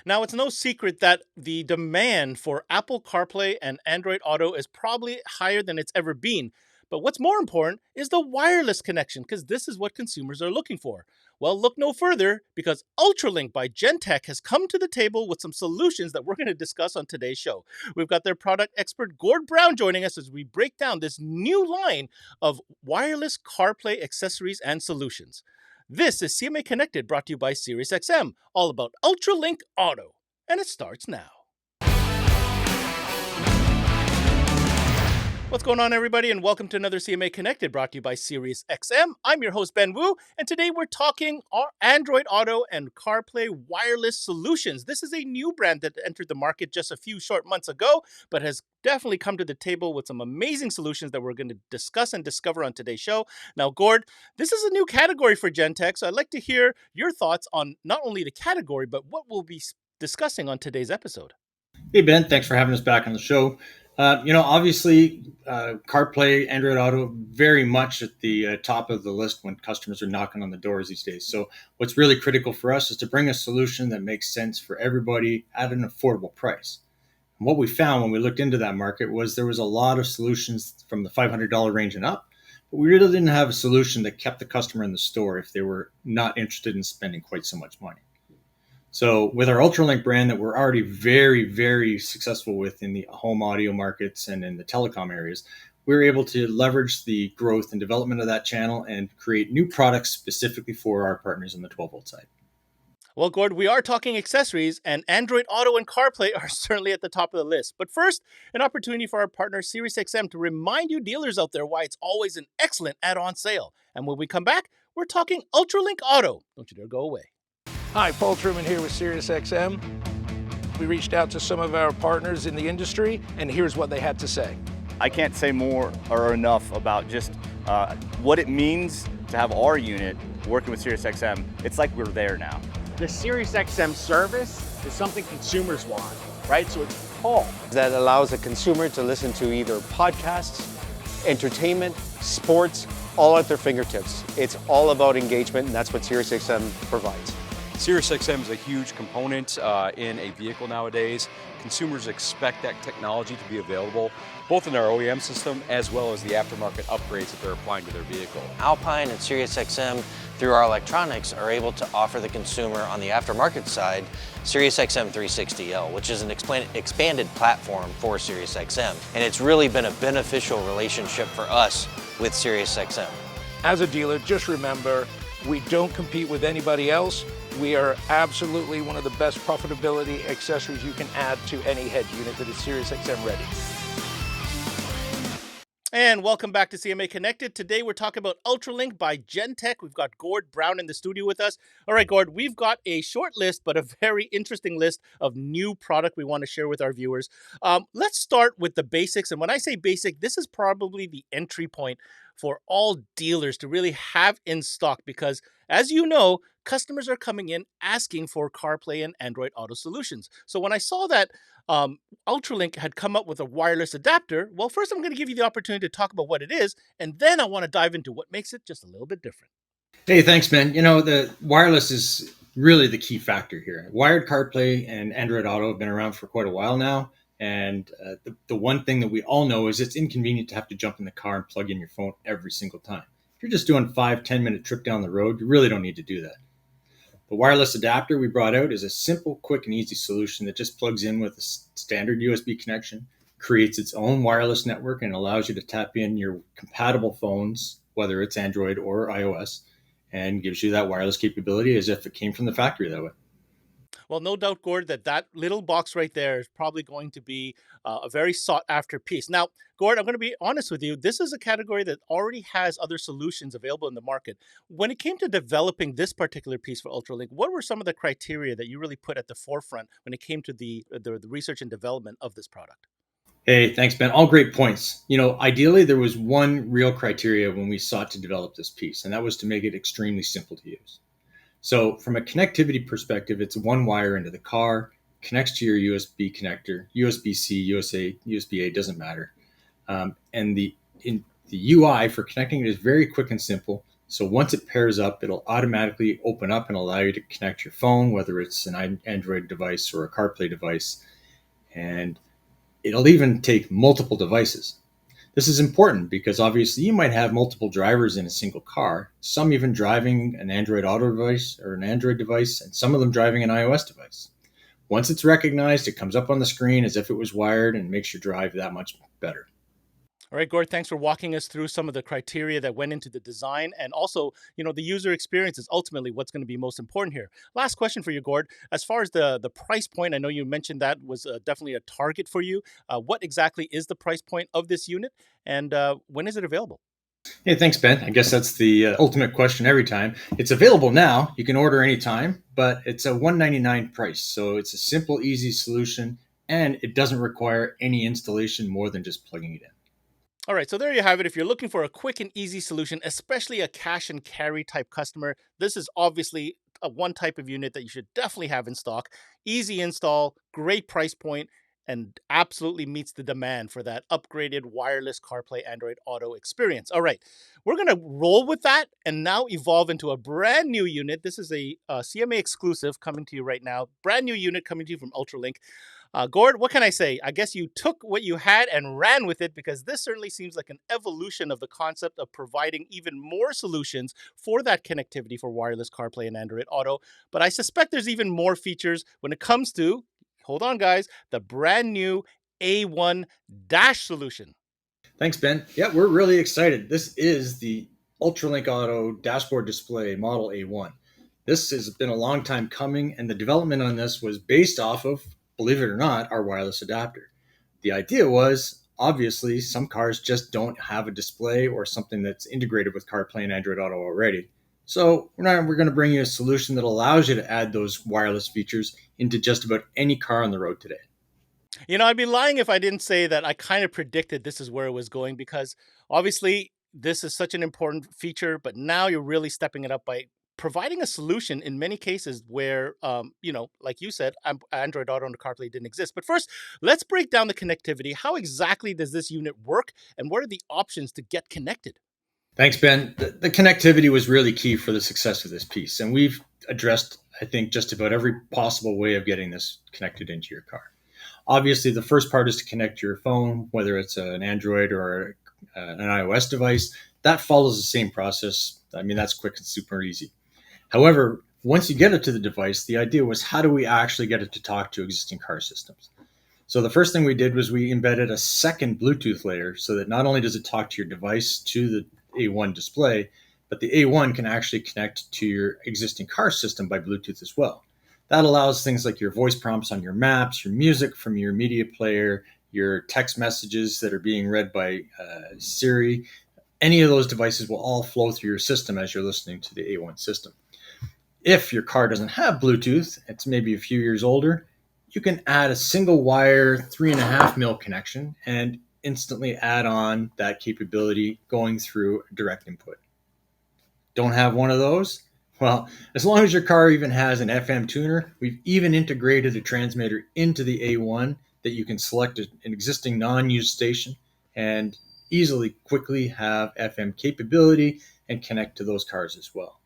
Now, it's no secret that the demand for Apple CarPlay and Android Auto is probably higher than it's ever been. But what's more important is the wireless connection, because this is what consumers are looking for. Well, look no further because Ultralink by Gentech has come to the table with some solutions that we're going to discuss on today's show. We've got their product expert, GORD BROWN, joining us as we break down this new line of wireless CarPlay accessories and solutions. This is CMA Connected, brought to you by SiriusXM, all about Ultralink Auto. And it starts now. What's going on, everybody, and welcome to another CMA Connected, brought to you by SiriusXM. I'm your host, Ben Wu, and today we're talking our Android Auto and CarPlay wireless solutions. This is a new brand that entered the market just a few short months ago, but has definitely come to the table with some amazing solutions that we're going to discuss and discover on today's show. Now, Gord, this is a new category for Gentech, so I'd like to hear your thoughts on not only the category, but what we'll be discussing on today's episode. Hey, Ben, thanks for having us back on the show. Obviously, CarPlay, Android Auto, very much at the top of the list when customers are knocking on the doors these days. So what's really critical for us is to bring a solution that makes sense for everybody at an affordable price. And what we found when we looked into that market was there was a lot of solutions from the $500 range and up, but we really didn't have a solution that kept the customer in the store if they were not interested in spending quite so much money. So with our Ultralink brand that we're already very, very successful with in the home audio markets and in the telecom areas, we were able to leverage the growth and development of that channel and create new products specifically for our partners on the 12-volt side. Well, Gord, we are talking accessories, and Android Auto and CarPlay are certainly at the top of the list. But first, an opportunity for our partner SiriusXM to remind you dealers out there why it's always an excellent add-on sale. And when we come back, we're talking Ultralink Auto. Don't you dare go away. Hi, Paul Truman here with SiriusXM. We reached out to some of our partners in the industry, and here's what they had to say. I can't say more or enough about just what it means to have our unit working with SiriusXM. It's like we're there now. The SiriusXM service is something consumers want, right? So it's Paul. That allows a consumer to listen to either podcasts, entertainment, sports, all at their fingertips. It's all about engagement, and that's what SiriusXM provides. SiriusXM is a huge component in a vehicle nowadays. Consumers expect that technology to be available both in our OEM system as well as the aftermarket upgrades that they're applying to their vehicle. Alpine and SiriusXM, through our electronics, are able to offer the consumer on the aftermarket side SiriusXM 360L, which is an expanded platform for SiriusXM. And it's really been a beneficial relationship for us with SiriusXM. As a dealer, just remember, we don't compete with anybody else. We are absolutely one of the best profitability accessories you can add to any head unit that is SiriusXM ready. And welcome back to CMA Connected. Today we're talking about Ultralink by Gentech. We've got GORD BROWN in the studio with us. All right, Gord, we've got a short list, but a very interesting list of new product we want to share with our viewers. Let's start with the basics. And when I say basic, this is probably the entry point for all dealers to really have in stock because, as you know, customers are coming in asking for CarPlay and Android Auto solutions. So when I saw that Ultralink had come up with a wireless adapter, well, first I'm going to give you the opportunity to talk about what it is, and then I want to dive into what makes it just a little bit different. Hey, thanks, Ben. The wireless is really the key factor here. Wired CarPlay and Android Auto have been around for quite a while now. And the one thing that we all know is it's inconvenient to have to jump in the car and plug in your phone every single time. If you're just doing a 5-10 minute trip down the road, you really don't need to do that. The wireless adapter we brought out is a simple, quick, and easy solution that just plugs in with a standard USB connection, creates its own wireless network, and allows you to tap in your compatible phones, whether it's Android or iOS, and gives you that wireless capability as if it came from the factory that way. Well, no doubt, Gord, that little box right there is probably going to be a very sought-after piece. Now, Gord, I'm going to be honest with you. This is a category that already has other solutions available in the market. When it came to developing this particular piece for Ultralink, what were some of the criteria that you really put at the forefront when it came to the research and development of this product? Hey, thanks, Ben. All great points. Ideally, there was one real criteria when we sought to develop this piece, and that was to make it extremely simple to use. So from a connectivity perspective, it's one wire into the car, connects to your USB connector, USB-C, USB-A, doesn't matter. And the UI for connecting it is very quick and simple. So once it pairs up, it'll automatically open up and allow you to connect your phone, whether it's an Android device or a CarPlay device. And it'll even take multiple devices. This is important because obviously you might have multiple drivers in a single car, some even driving an Android Auto device or an Android device, and some of them driving an iOS device. Once it's recognized, it comes up on the screen as if it was wired and makes your drive that much better. All right, Gord, thanks for walking us through some of the criteria that went into the design, and also, the user experience is ultimately what's going to be most important here. Last question for you, Gord. As far as the price point, I know you mentioned that was definitely a target for you. What exactly is the price point of this unit, and when is it available? Hey, thanks, Ben. I guess that's the ultimate question every time. It's available now. You can order anytime, but it's a $199 price. So it's a simple, easy solution, and it doesn't require any installation more than just plugging it in. All right, so there you have it. If you're looking for a quick and easy solution, especially a cash and carry type customer, this is obviously a one type of unit that you should definitely have in stock. Easy install, great price point, and absolutely meets the demand for that upgraded wireless CarPlay Android Auto experience. All right, we're going to roll with that and now evolve into a brand new unit. This is a CMA exclusive coming to you right now. Brand new unit coming to you from Ultralink. Gord, what can I say? I guess you took what you had and ran with it, because this certainly seems like an evolution of the concept of providing even more solutions for that connectivity for wireless CarPlay and Android Auto. But I suspect there's even more features when it comes to, hold on guys, the brand new A1 Dash solution. Thanks, Ben. Yeah, we're really excited. This is the Ultralink Auto dashboard display model A1. This has been a long time coming, and the development on this was based off of, believe it or not, our wireless adapter. The idea was, obviously, some cars just don't have a display or something that's integrated with CarPlay and Android Auto already. So we're going to bring you a solution that allows you to add those wireless features into just about any car on the road today. I'd be lying if I didn't say that I kind of predicted this is where it was going, because obviously this is such an important feature, but now you're really stepping it up by providing a solution in many cases where, like you said, Android Auto and CarPlay didn't exist. But first, let's break down the connectivity. How exactly does this unit work, and what are the options to get connected? Thanks, Ben. The connectivity was really key for the success of this piece, and we've addressed, I think, just about every possible way of getting this connected into your car. Obviously, the first part is to connect your phone, whether it's an Android or an iOS device. That follows the same process. I mean, that's quick and super easy. However, once you get it to the device, the idea was, how do we actually get it to talk to existing car systems? So the first thing we did was we embedded a second Bluetooth layer, so that not only does it talk to your device to the A1 display, but the A1 can actually connect to your existing car system by Bluetooth as well. That allows things like your voice prompts on your maps, your music from your media player, your text messages that are being read by Siri. Any of those devices will all flow through your system as you're listening to the A1 system. If your car doesn't have Bluetooth, it's maybe a few years older, you can add a single wire 3.5 mil connection and instantly add on that capability going through direct input. Don't have one of those? Well, as long as your car even has an FM tuner, we've even integrated a transmitter into the A1 that you can select an existing non-used station and easily, quickly have FM capability and connect to those cars as well.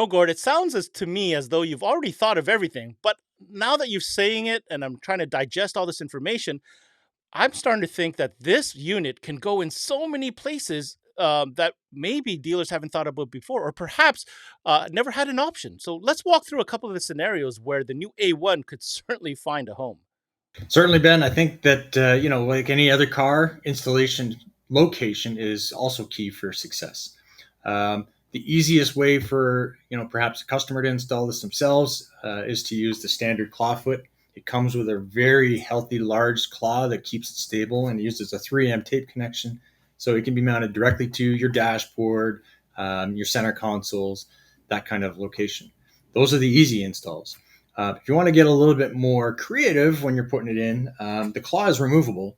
Gord, it sounds to me as though you've already thought of everything, but now that you're saying it and I'm trying to digest all this information, I'm starting to think that this unit can go in so many places that maybe dealers haven't thought about before, or perhaps never had an option. So let's walk through a couple of the scenarios where the new A1 could certainly find a home. Certainly, Ben. I think that, like any other car, installation location is also key for success. The easiest way for, perhaps a customer to install this themselves is to use the standard clawfoot. It comes with a very healthy, large claw that keeps it stable and uses a 3M tape connection. So it can be mounted directly to your dashboard, your center consoles, that kind of location. Those are the easy installs. If you want to get a little bit more creative when you're putting it in, the claw is removable.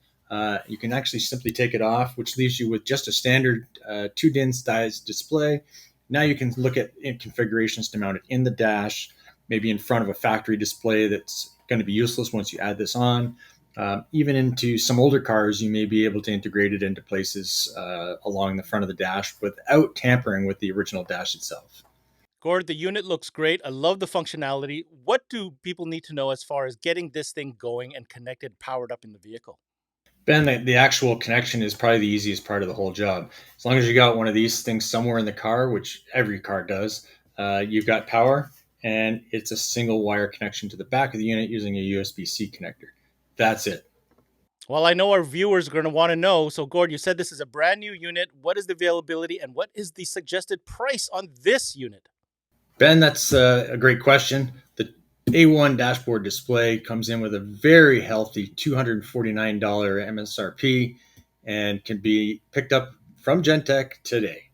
You can actually simply take it off, which leaves you with just a standard 2-DIN size display. Now you can look at configurations to mount it in the dash, maybe in front of a factory display that's going to be useless once you add this on. Even into some older cars, you may be able to integrate it into places along the front of the dash without tampering with the original dash itself. Gord, the unit looks great. I love the functionality. What do people need to know as far as getting this thing going and connected, powered up in the vehicle? Ben, the actual connection is probably the easiest part of the whole job. As long as you got one of these things somewhere in the car, which every car does, you've got power, and it's a single wire connection to the back of the unit using a USB-C connector. That's it. Well, I know our viewers are going to want to know. So, Gord, you said this is a brand new unit. What is the availability and what is the suggested price on this unit? Ben, that's a great question. The A1 dashboard display comes in with a very healthy $249 MSRP and can be picked up from Gentech today.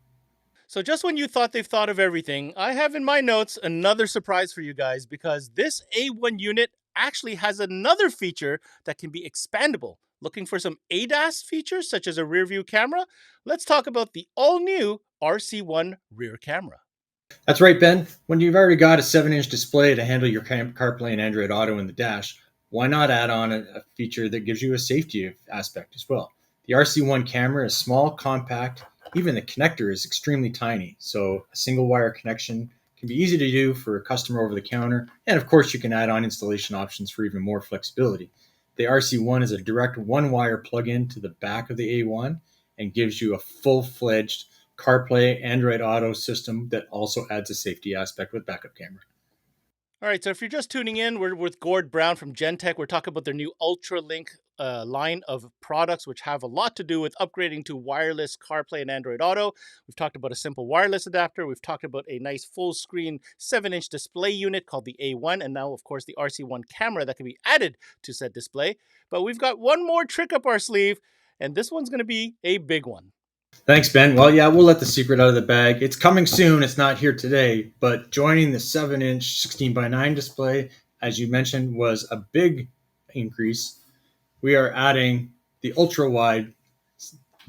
So, just when you thought they've thought of everything, I have in my notes another surprise for you guys because this A1 unit actually has another feature that can be expandable. Looking for some ADAS features such as a rear view camera? Let's talk about the all new RC1 rear camera. That's right, Ben. When you've already got a 7-inch display to handle your CarPlay and Android Auto in the dash, why not add on a feature that gives you a safety aspect as well? The RC1 camera is small, compact, even the connector is extremely tiny, so a single wire connection can be easy to do for a customer over the counter, and of course you can add on installation options for even more flexibility. The RC1 is a direct one-wire plug-in to the back of the A1 and gives you a full-fledged CarPlay, Android Auto system that also adds a safety aspect with backup camera. All right, so if you're just tuning in, we're with Gord Brown from Gentech. We're talking about their new Ultralink line of products, which have a lot to do with upgrading to wireless CarPlay and Android Auto. We've talked about a simple wireless adapter. We've talked about a nice full screen 7-inch display unit called the A1. And now, of course, the RC1 camera that can be added to said display. But we've got one more trick up our sleeve, and this one's going to be a big one. Thanks, Ben. Well, yeah, we'll let the secret out of the bag. It's coming soon. It's not here today, but joining the 7-inch 16:9 display, as you mentioned, was a big increase. We are adding the ultra wide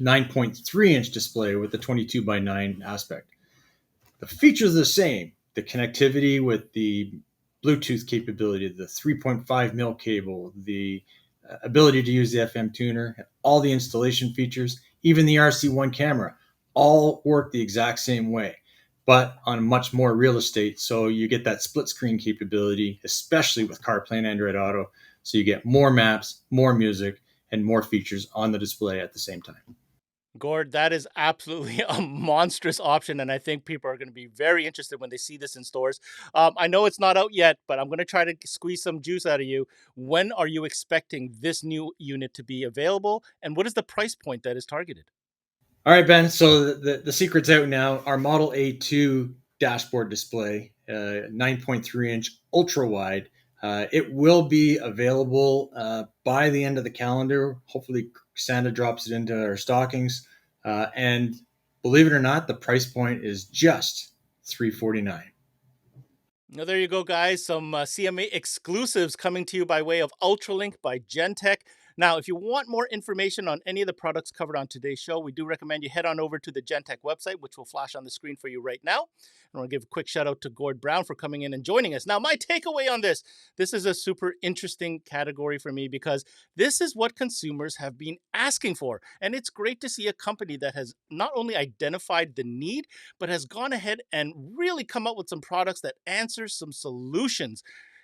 9.3-inch display with the 22:9 aspect. The features are the same. The connectivity with the Bluetooth capability, the 3.5 mil cable, the ability to use the FM tuner, all the installation features, even the RC1 camera, all work the exact same way, but on much more real estate. So you get that split screen capability, especially with CarPlay and Android Auto. So you get more maps, more music, and more features on the display at the same time. Gord, that is absolutely a monstrous option, and I think people are going to be very interested when they see this in stores. I know it's not out yet, but I'm going to try to squeeze some juice out of you. When are you expecting this new unit to be available, and what is the price point that is targeted? All right, Ben. So the secret's out now. Our Model A2 dashboard display, 9.3-inch ultra wide. It will be available by the end of the calendar. Hopefully, Santa drops it into our stockings. And believe it or not, the price point is just $349. Now, there you go, guys. Some CMA exclusives coming to you by way of Ultralink by Gentech. Now, if you want more information on any of the products covered on today's show, we do recommend you head on over to the Gentech website, which will flash on the screen for you right now. I want to give a quick shout out to Gord Brown for coming in and joining us. Now, my takeaway on this is a super interesting category for me because this is what consumers have been asking for. And it's great to see a company that has not only identified the need, but has gone ahead and really come up with some products that answer some solutions.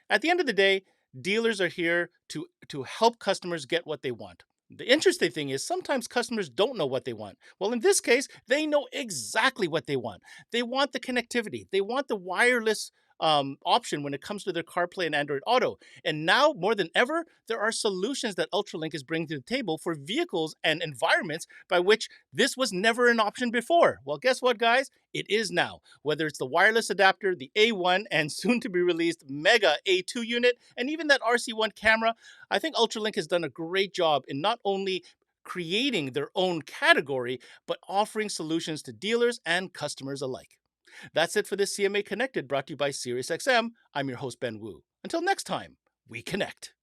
At the end of the day, dealers are here to help customers get what they want. The interesting thing is sometimes customers don't know what they want. Well, in this case, they know exactly what they want. They want the connectivity. They want the wireless option when it comes to their CarPlay and Android Auto. And now, more than ever, there are solutions that Ultralink is bringing to the table for vehicles and environments by which this was never an option before. Well, guess what, guys? It is now. Whether it's the wireless adapter, the A1, and soon to be released Mega A2 unit, and even that RC1 camera, I think Ultralink has done a great job in not only creating their own category, but offering solutions to dealers and customers alike. That's it for this CMA Connected, brought to you by SiriusXM. I'm your host, Ben Wu. Until next time, we connect.